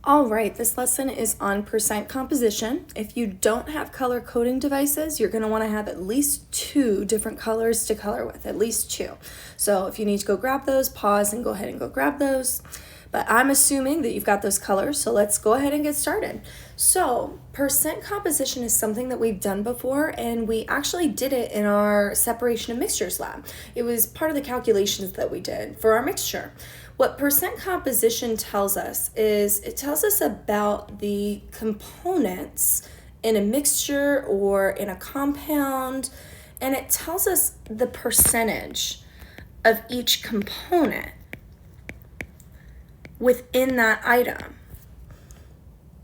All right, this lesson is on percent composition. If you don't have color coding devices, you're going to want to have at least 2 different colors to color with, at least 2. So if you need to go grab those, pause and go ahead and go grab those. But I'm assuming that you've got those colors, so let's go ahead and get started. So percent composition is something that we've done before, and we actually did it in our separation of mixtures lab. It was part of the calculations that we did for our mixture. What percent composition tells us is it tells us about the components in a mixture or in a compound, and it tells us the percentage of each component within that item.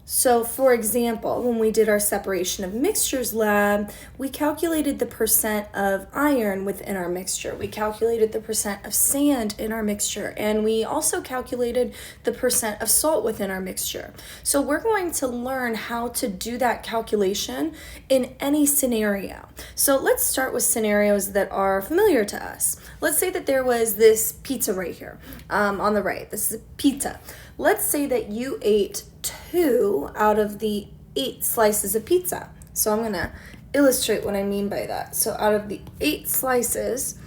So for example, when we did our separation of mixtures lab, we calculated the percent of iron within our mixture. We calculated the percent of sand in our mixture, and we also calculated the percent of salt within our mixture. So we're going to learn how to do that calculation in any scenario. So let's start with scenarios that are familiar to us. Let's say that there was this pizza right here on the right. This is a pizza. Let's say that you ate 2 out of the 8 slices of pizza. So I'm going to illustrate what I mean by that. So out of the 8 slices,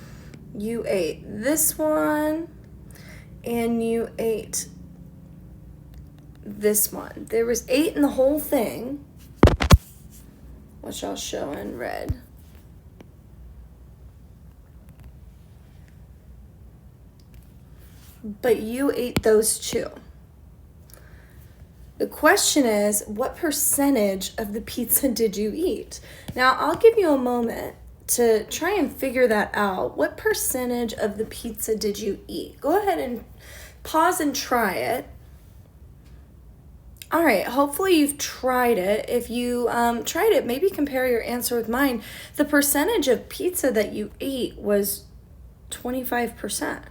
you ate this one and you ate this one. There was 8 in the whole thing, which I'll show in red. But you ate those 2. The question is, what percentage of the pizza did you eat? Now, I'll give you a moment to try and figure that out. What percentage of the pizza did you eat? Go ahead and pause and try it. All right, hopefully you've tried it. If you tried it, maybe compare your answer with mine. The percentage of pizza that you ate was 25%.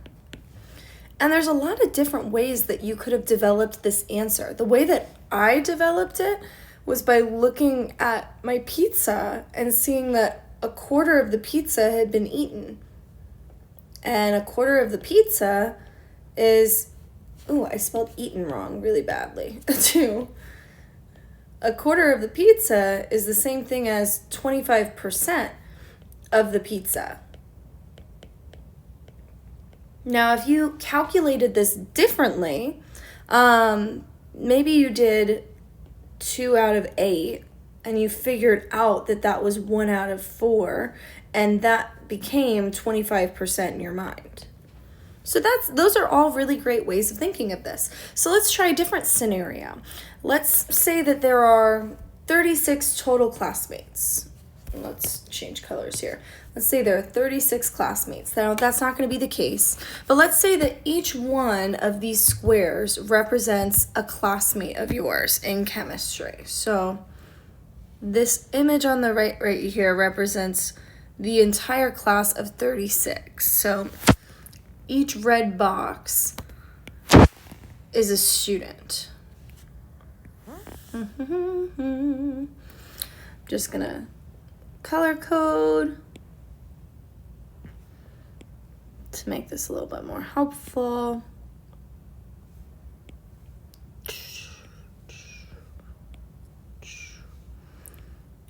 And there's a lot of different ways that you could have developed this answer. The way that I developed it was by looking at my pizza and seeing that a quarter of the pizza had been eaten. And a quarter of the pizza is, I spelled eaten wrong really badly too. A quarter of the pizza is the same thing as 25% of the pizza. Now, if you calculated this differently, maybe you did 2 out of 8 and you figured out that that was 1 out of 4, and that became 25% in your mind. So those are all really great ways of thinking of this. So let's try a different scenario. Let's say that there are 36 total classmates. Let's change colors here. Let's say there are 36 classmates. Now, that's not going to be the case, but let's say that each one of these squares represents a classmate of yours in chemistry. So this image on the right here represents the entire class of 36. So each red box is a student. Just going to color code to make this a little bit more helpful.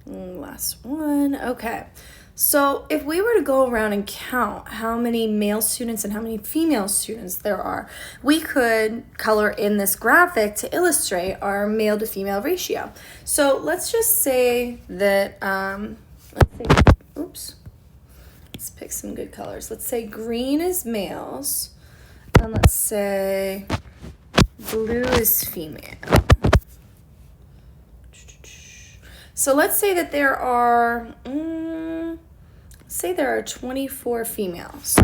Last one. Okay. So if we were to go around and count how many male students and how many female students there are, we could color in this graphic to illustrate our male to female ratio. So let's just say that, let's pick some good colors. Let's say green is males, and let's say blue is female. So let's say that there are, 24 females.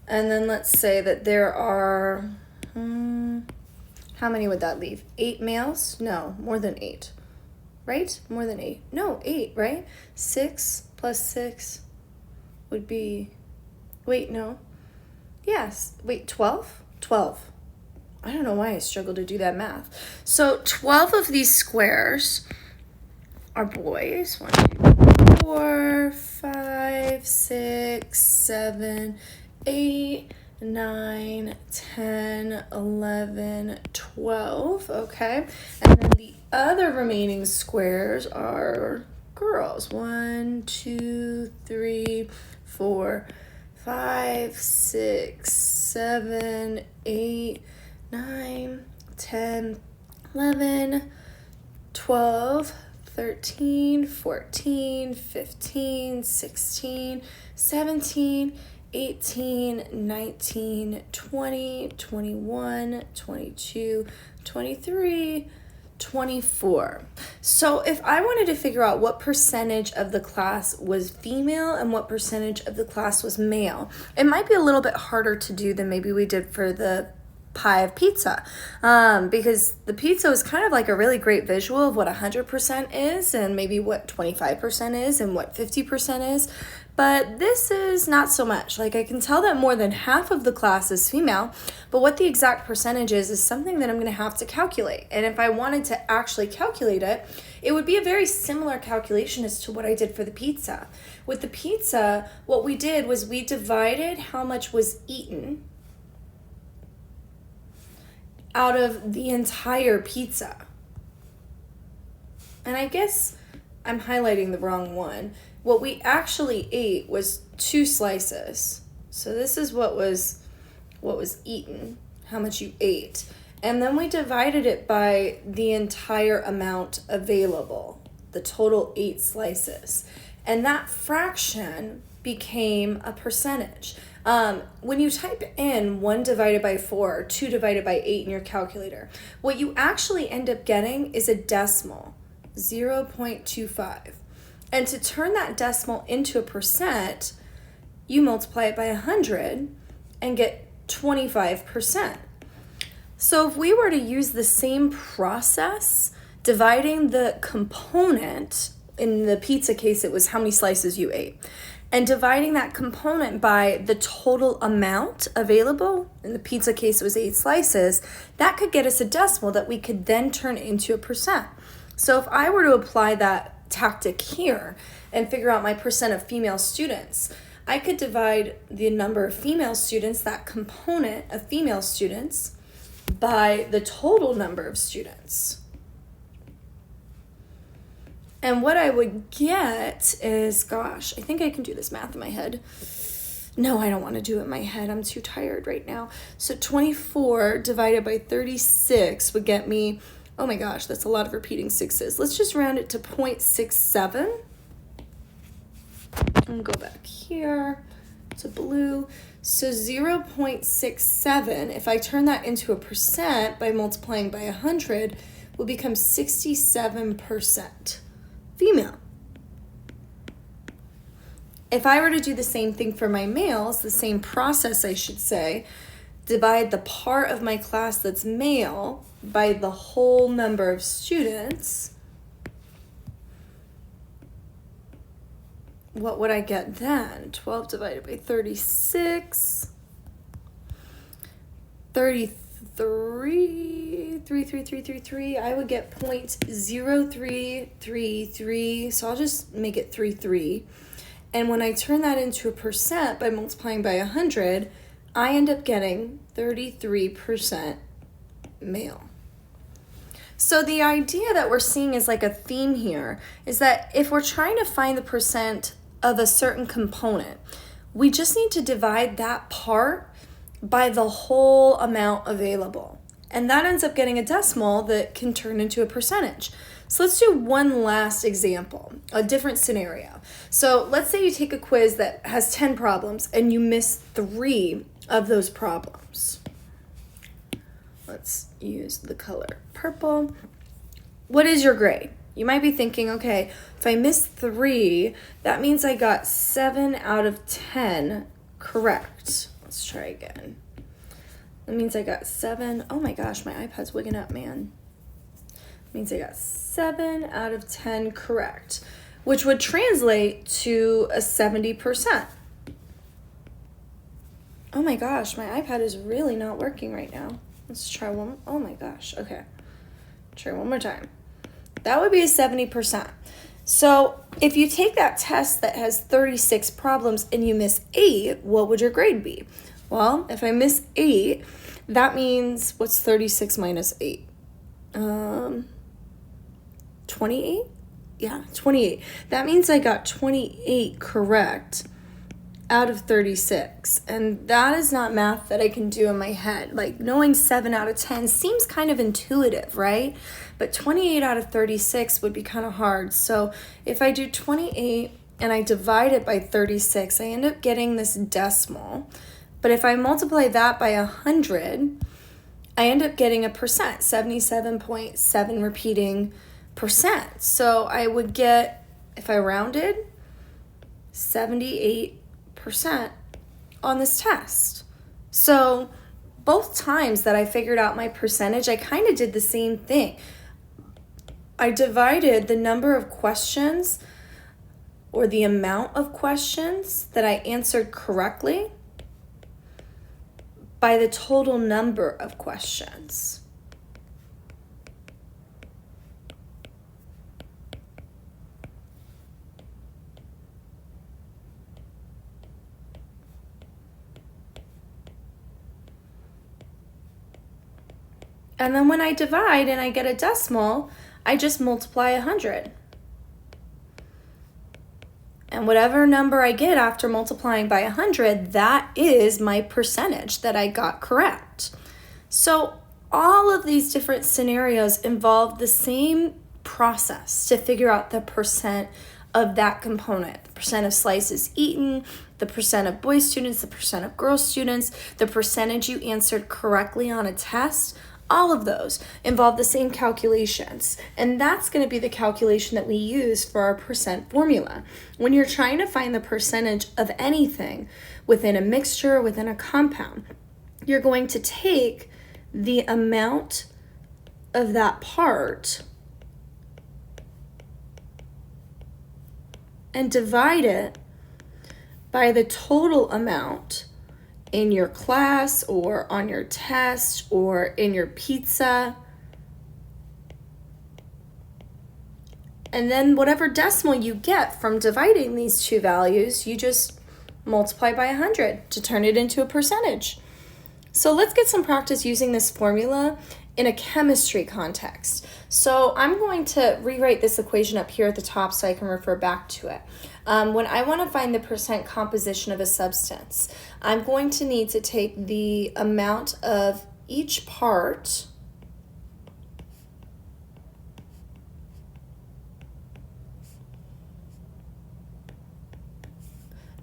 And then let's say that there are, how many would that leave? 8 males? No, more than 8. Right? More than 8. No, 8, right? 6 plus 6 would be, Yes, 12? 12. I don't know why I struggle to do that math. So 12 of these squares are boys. 1, 2, 4, 5, 6, 7, 8, 9, 10, 11, 12. Okay. And then the other remaining squares are girls. 1, 2, 3, 4, 5, 6, 7, 8, 9, 10, 11, 12, 13, 14, 15, 16, 17, 18, 19, 20, 21, 22, 23, 24. So if I wanted to figure out what percentage of the class was female and what percentage of the class was male, it might be a little bit harder to do than maybe we did for the pie of pizza, because the pizza is kind of like a really great visual of what 100% is and maybe what 25% is and what 50% is. But this is not so much. Like, I can tell that more than half of the class is female, but what the exact percentage is something that I'm going to have to calculate. And if I wanted to actually calculate it, it would be a very similar calculation as to what I did for the pizza. With the pizza, what we did was we divided how much was eaten out of the entire pizza. And I guess I'm highlighting the wrong one. What we actually ate was 2 slices. So this is what was eaten, how much you ate. And then we divided it by the entire amount available, the total 8 slices. And that fraction became a percentage. When you type in 1 divided by 4 or 2 divided by 8 in your calculator, what you actually end up getting is a decimal, 0.25. And to turn that decimal into a percent, you multiply it by 100 and get 25%. So if we were to use the same process, dividing the component, in the pizza case it was how many slices you ate, and dividing that component by the total amount available, in the pizza case it was 8 slices, that could get us a decimal that we could then turn into a percent. So if I were to apply that tactic here and figure out my percent of female students, I could divide the number of female students, that component of female students, by the total number of students. And what I would get is, gosh, I think I can do this math in my head. No, I don't want to do it in my head. I'm too tired right now. So 24 divided by 36 would get me, oh my gosh, that's a lot of repeating sixes. Let's just round it to 0.67. And go back here to blue. So 0.67, if I turn that into a percent by multiplying by 100, will become 67% female. If I were to do the same thing for my males, the same process I should say, divide the part of my class that's male by the whole number of students, what would I get then? 12 divided by 36, 33, I would get 0.0333, so I'll just make it 33. And when I turn that into a percent by multiplying by 100, I end up getting 33% male. So the idea that we're seeing is like a theme here is that if we're trying to find the percent of a certain component, we just need to divide that part by the whole amount available. And that ends up getting a decimal that can turn into a percentage. So let's do one last example, a different scenario. So let's say you take a quiz that has 10 problems and you miss 3 of those problems. Let's use the color purple. What is your grade? You might be thinking, okay, if I miss 3, that means I got 7 out of 10 correct. Let's try again. That means I got 7. Oh my gosh, my iPad's wigging up, man. That means I got 7 out of 10 correct, which would translate to a 70%. Oh my gosh, my iPad is really not working right now. Let's try one. Oh my gosh. Okay. Try one more time. That would be a 70%. So if you take that test that has 36 problems and you miss 8, what would your grade be? Well, if I miss 8, that means, what's 36 minus 8? 28? Yeah, 28. That means I got 28 correct out of 36. And that is not math that I can do in my head. Like, knowing 7 out of 10 seems kind of intuitive, right? But 28 out of 36 would be kind of hard. So if I do 28 and I divide it by 36, I end up getting this decimal. But if I multiply that by 100, I end up getting a percent, 77.7 repeating percent. So I would get, if I rounded, 78% on this test. So both times that I figured out my percentage, I kind of did the same thing. I divided the number of questions, or the amount of questions that I answered correctly, by the total number of questions. And then when I divide and I get a decimal, I just multiply 100. And whatever number I get after multiplying by 100, that is my percentage that I got correct. So all of these different scenarios involve the same process to figure out the percent of that component. The percent of slices eaten, the percent of boy students, the percent of girl students, the percentage you answered correctly on a test. All of those involve the same calculations, and that's going to be the calculation that we use for our percent formula. When you're trying to find the percentage of anything within a mixture, within a compound, you're going to take the amount of that part and divide it by the total amount in your class or on your test or in your pizza. And then whatever decimal you get from dividing these two values, you just multiply by 100 to turn it into a percentage. So let's get some practice using this formula in a chemistry context. So I'm going to rewrite this equation up here at the top so I can refer back to it. When I want to find the percent composition of a substance, I'm going to need to take the amount of each part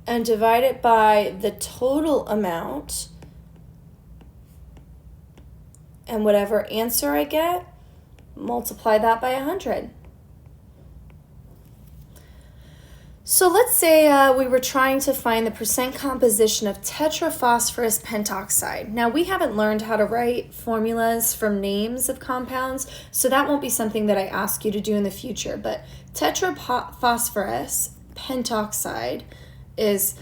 and divide it by the total amount, and whatever answer I get, multiply that by 100. So let's say we were trying to find the percent composition of tetraphosphorus pentoxide. Now, we haven't learned how to write formulas from names of compounds, so that won't be something that I ask you to do in the future. But tetraphosphorus pentoxide is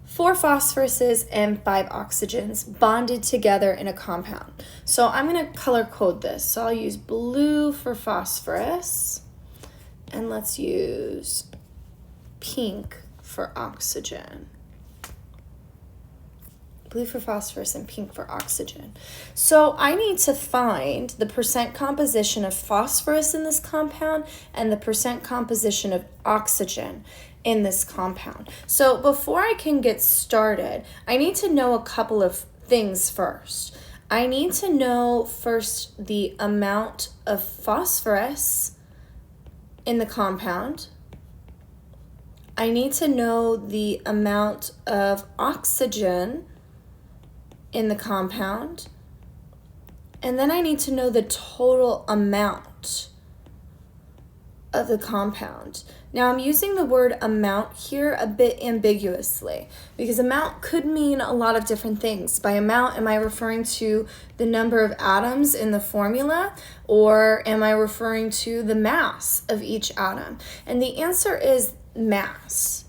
4 phosphoruses and 5 oxygens bonded together in a compound. So I'm going to color code this. So I'll use blue for phosphorus, and let's use pink for oxygen. Blue for phosphorus and pink for oxygen. So I need to find the percent composition of phosphorus in this compound and the percent composition of oxygen in this compound. So before I can get started, I need to know a couple of things first. I need to know first the amount of phosphorus in the compound. I need to know the amount of oxygen in the compound, and then I need to know the total amount of the compound. Now, I'm using the word amount here a bit ambiguously because amount could mean a lot of different things. By amount, am I referring to the number of atoms in the formula, or am I referring to the mass of each atom? And the answer is mass.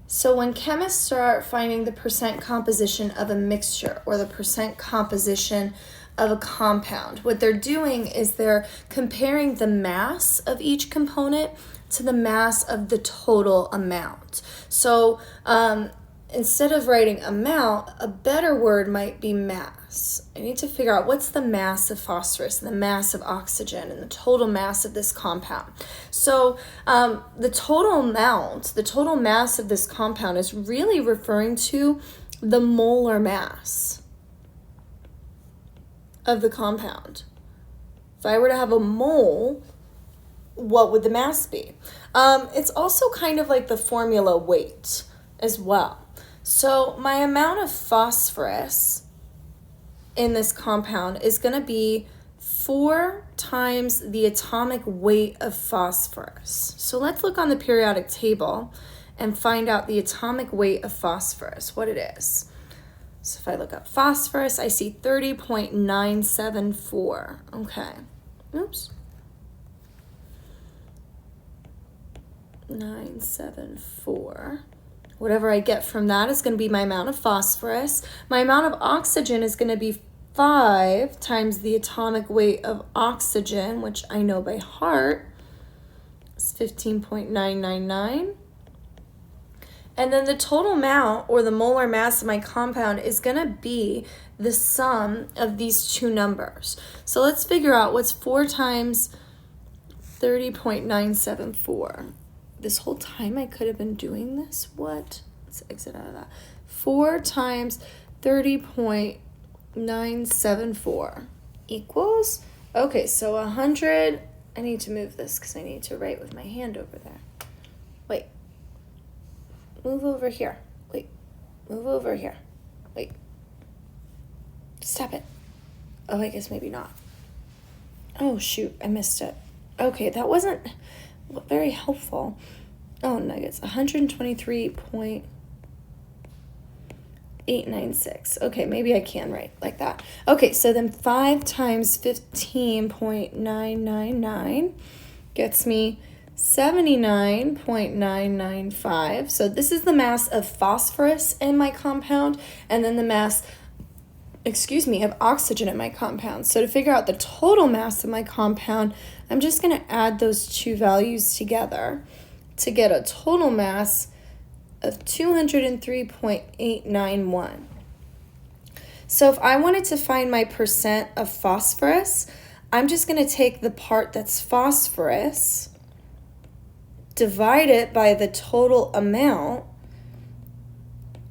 So when chemists start finding the percent composition of a mixture or the percent composition of a compound, what they're doing is they're comparing the mass of each component to the mass of the total amount. So instead of writing amount, a better word might be mass. I need to figure out what's the mass of phosphorus, and the mass of oxygen, and the total mass of this compound. So the total amount, the total mass of this compound is really referring to the molar mass of the compound. If I were to have a mole, what would the mass be? It's also kind of like the formula weight as well. So my amount of phosphorus in this compound is going to be 4 times the atomic weight of phosphorus. So let's look on the periodic table and find out the atomic weight of phosphorus, what it is. So if I look up phosphorus, I see 30.974. Okay. Oops. 974. Whatever I get from that is going to be my amount of phosphorus. My amount of oxygen is going to be 5 times the atomic weight of oxygen, which I know by heart. It's 15.999. And then the total amount, or the molar mass of my compound, is going to be the sum of these two numbers. So let's figure out what's 4 times 30.974. This whole time I could have been doing this. What? Let's exit out of that. 4 times 30.974 equals, okay, so 100. I need to move this because I need to write with my hand over there. Wait. Move over here. Wait. Move over here. Wait. Stop it. Oh, I guess maybe not. Oh, shoot. I missed it. Okay, that wasn't very helpful. Oh, nuggets. 123.896. Okay, maybe I can write like that. Okay, so then 5 times 15.999 gets me 79.995. So this is the mass of phosphorus in my compound, and then the mass, of oxygen in my compound. So to figure out the total mass of my compound, I'm just going to add those two values together to get a total mass of 203.891. So if I wanted to find my percent of phosphorus, I'm just going to take the part that's phosphorus, divide it by the total amount,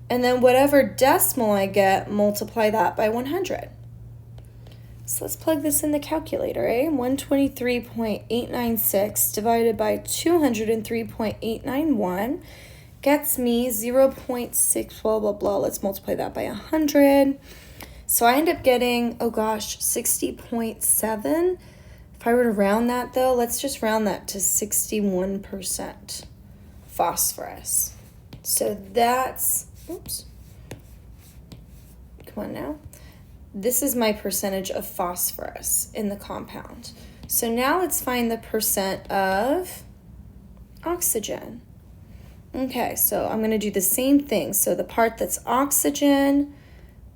and then whatever decimal I get, multiply that by 100. So let's plug this in the calculator, 123.896 divided by 203.891 gets me 0.6 blah, blah, blah. Let's multiply that by 100. So I end up getting, 60.7. If I were to round that, though, let's just round that to 61% phosphorus. So that's, come on now. This is my percentage of phosphorus in the compound. So now let's find the percent of oxygen. Okay, so I'm going to do the same thing. So the part that's oxygen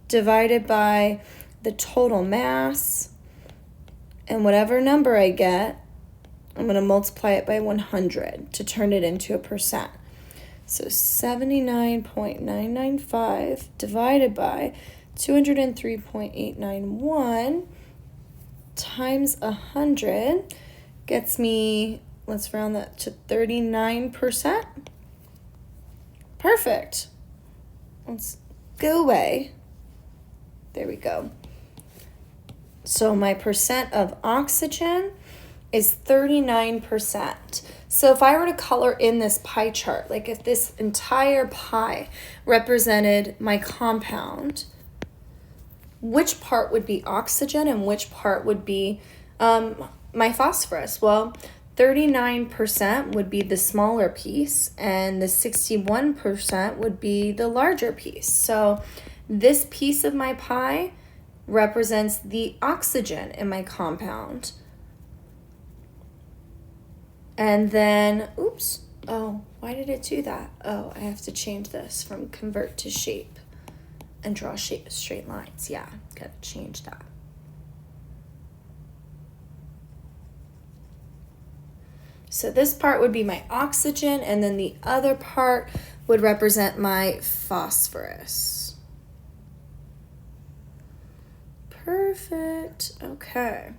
divided by the total mass, and whatever number I get, I'm going to multiply it by 100 to turn it into a percent. So 79.995 divided by 203.891 times 100 gets me, let's round that to 39%. Perfect. Let's go away. There we go. So my percent of oxygen is 39%. So if I were to color in this pie chart, like if this entire pie represented my compound, which part would be oxygen and which part would be my phosphorus? Well, 39% would be the smaller piece, and the 61% would be the larger piece. So this piece of my pie represents the oxygen in my compound. And then, why did it do that? Oh, I have to change this from convert to shape and draw straight lines. Yeah, gotta change that. So this part would be my oxygen, and then the other part would represent my phosphorus. Perfect. Okay.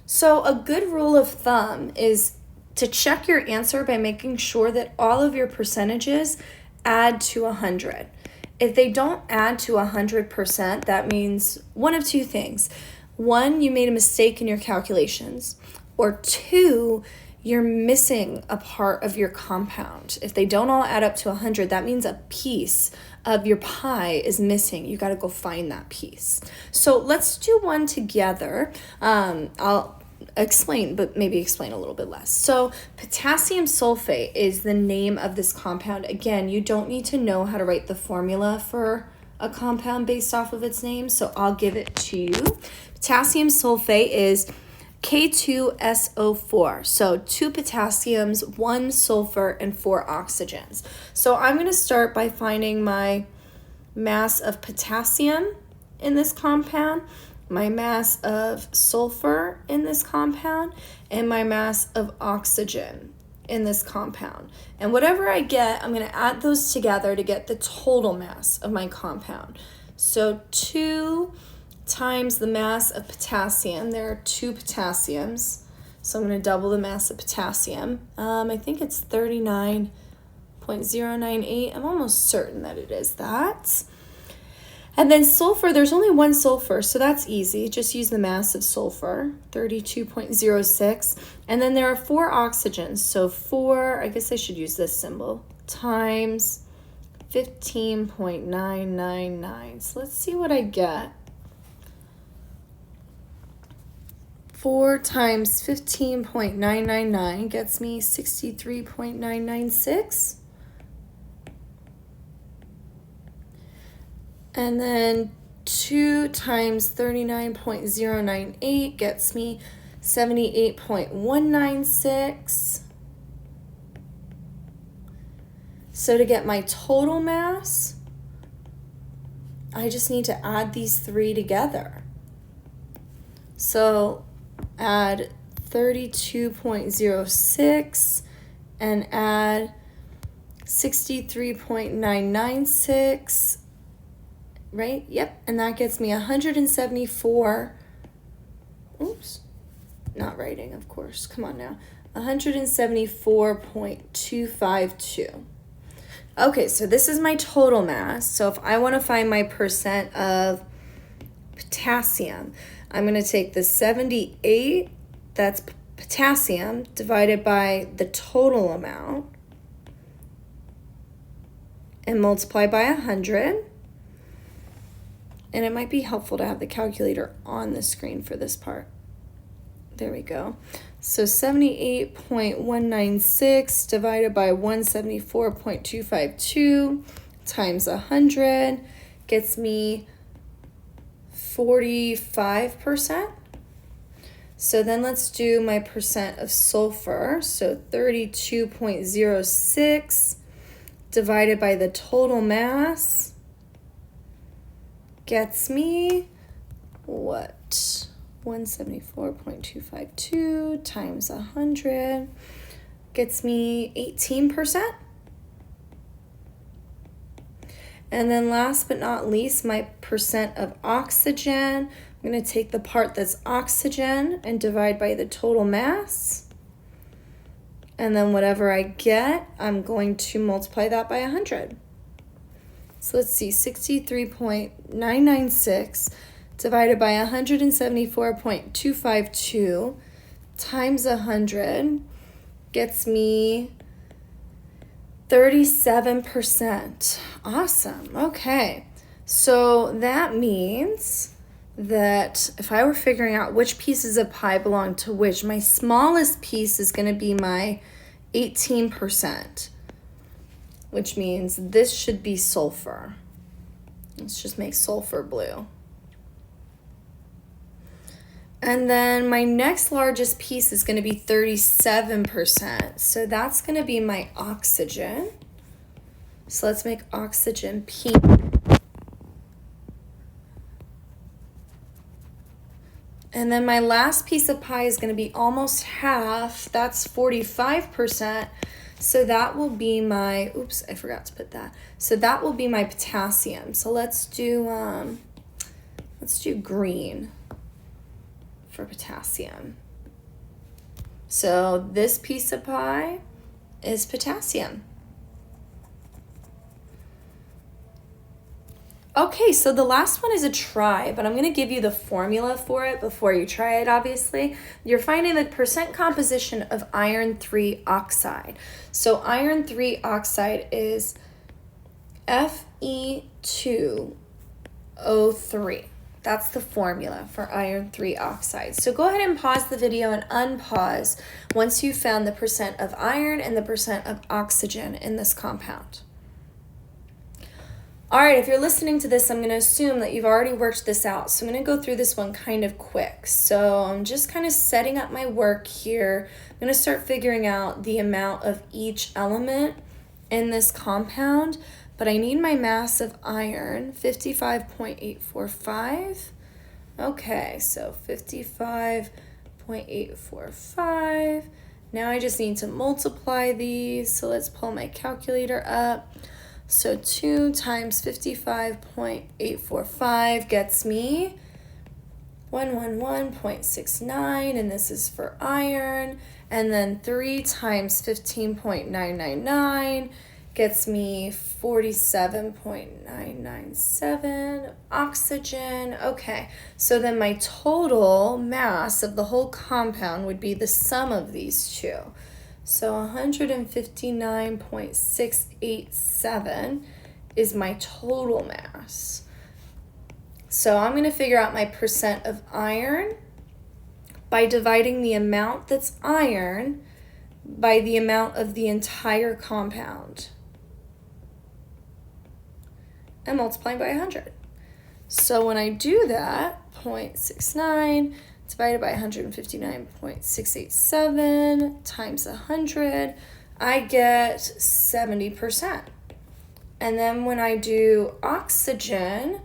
So a good rule of thumb is to check your answer by making sure that all of your percentages add to 100. If they don't add to 100%, that means one of two things. One, you made a mistake in your calculations, or two, you're missing a part of your compound. If they don't all add up to 100, that means a piece of your pie is missing. You got to go find that piece. So let's do one together. I'll explain, but maybe explain a little bit less. So potassium sulfate is the name of this compound. Again, you don't need to know how to write the formula for a compound based off of its name, so I'll give it to you. Potassium sulfate is K2SO4. So 2 potassiums, 1 sulfur, and 4 oxygens. So I'm going to start by finding my mass of potassium in this compound, my mass of sulfur in this compound, and my mass of oxygen in this compound. And whatever I get, I'm going to add those together to get the total mass of my compound. So 2 times the mass of potassium. There are 2 potassiums, so I'm going to double the mass of potassium. I think it's 39.098. I'm almost certain that it is that. And then sulfur, there's only 1 sulfur, so that's easy. Just use the mass of sulfur, 32.06. And then there are 4 oxygens, so 4, I guess I should use this symbol, times 15.999. So let's see what I get. 4 times 15.999 gets me 63.996. And then 2 times 39.098 gets me 78.196. So to get my total mass, I just need to add these 3 together. So add 32.06 and add 63.996. Right? Yep. And that gets me 174. Oops. Not writing, of course. Come on now. 174.252. Okay, so this is my total mass. So if I want to find my percent of potassium, I'm going to take the 78, that's potassium, divided by the total amount, and multiply by 100. And it might be helpful to have the calculator on the screen for this part. There we go. So 78.196 divided by 174.252 times 100 gets me 45%. So then let's do my percent of sulfur. So 32.06 divided by the total mass gets me what? 174.252 times 100 gets me 18%. And then last but not least, my percent of oxygen. I'm going to take the part that's oxygen and divide by the total mass. And then whatever I get, I'm going to multiply that by 100. So let's see, 63.996 divided by 174.252 times 100 gets me 37%. Awesome. Okay. So that means that if I were figuring out which pieces of pie belong to which, my smallest piece is going to be my 18%, which means this should be sulfur. Let's just make sulfur blue. And then my next largest piece is going to be 37%. So that's going to be my oxygen. So let's make oxygen pink. And then my last piece of pie is going to be almost half. That's 45%. So that will be my, oops, I forgot to put that. So that will be my potassium. So let's do green for potassium. So this piece of pie is potassium. Okay, so the last one is a try, but I'm going to give you the formula for it before you try it, obviously. You're finding the percent composition of iron 3 oxide. So iron 3 oxide is Fe2O3. That's the formula for iron 3 oxide. So go ahead and pause the video and unpause once you've found the percent of iron and the percent of oxygen in this compound. All right, if you're listening to this, I'm going to assume that you've already worked this out. So I'm going to go through this one kind of quick. So I'm just kind of setting up my work here. I'm going to start figuring out the amount of each element in this compound, but I need my mass of iron, 55.845. Okay, so 55.845. Now I just need to multiply these. So let's pull my calculator up. So 2 times 55.845 gets me 111.69, and this is for iron. And then 3 times 15.999 gets me 47.997 oxygen. Okay, so then my total mass of the whole compound would be the sum of these two. So 159.687 is my total mass. So I'm going to figure out my percent of iron by dividing the amount that's iron by the amount of the entire compound and multiplying by 100. So when I do that, 0.69 divided by 159.687 times 100, I get 70%. And then when I do oxygen,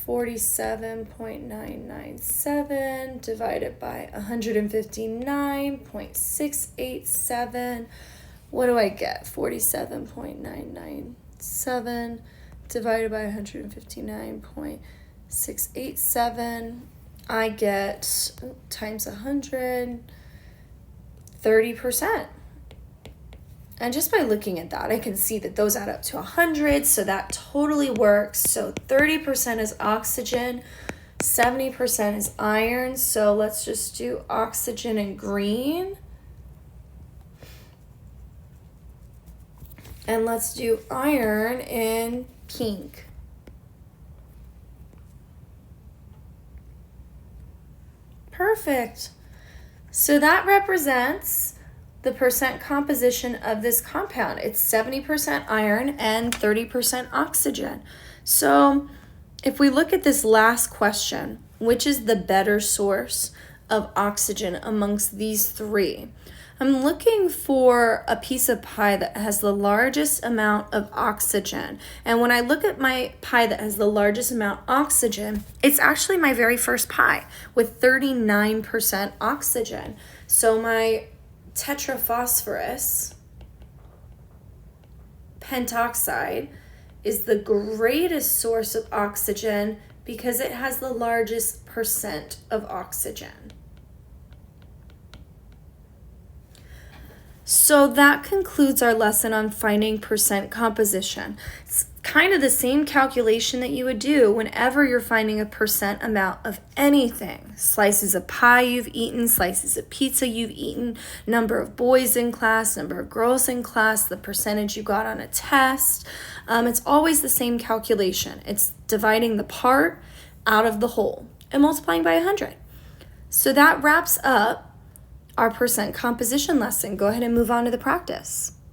47.997 divided by 159.687, what do I get? 47.997 divided by 159.687. I get times 100, 30%. And just by looking at that, I can see that those add up to 100, so that totally works. So 30% is oxygen, 70% is iron. So let's just do oxygen in green. And let's do iron in pink. Perfect. So that represents the percent composition of this compound. It's 70% iron and 30% oxygen. So if we look at this last question, which is the better source of oxygen amongst these three? I'm looking for a piece of pie that has the largest amount of oxygen. And when I look at my pie that has the largest amount of oxygen, it's actually my very first pie with 39% oxygen. So my tetraphosphorus pentoxide is the greatest source of oxygen because it has the largest percent of oxygen. So that concludes our lesson on finding percent composition. It's kind of the same calculation that you would do whenever you're finding a percent amount of anything. Slices of pie you've eaten, slices of pizza you've eaten, number of boys in class, number of girls in class, the percentage you got on a test. It's always the same calculation. It's dividing the part out of the whole and multiplying by 100. So that wraps up our percent composition lesson. Go ahead and move on to the practice.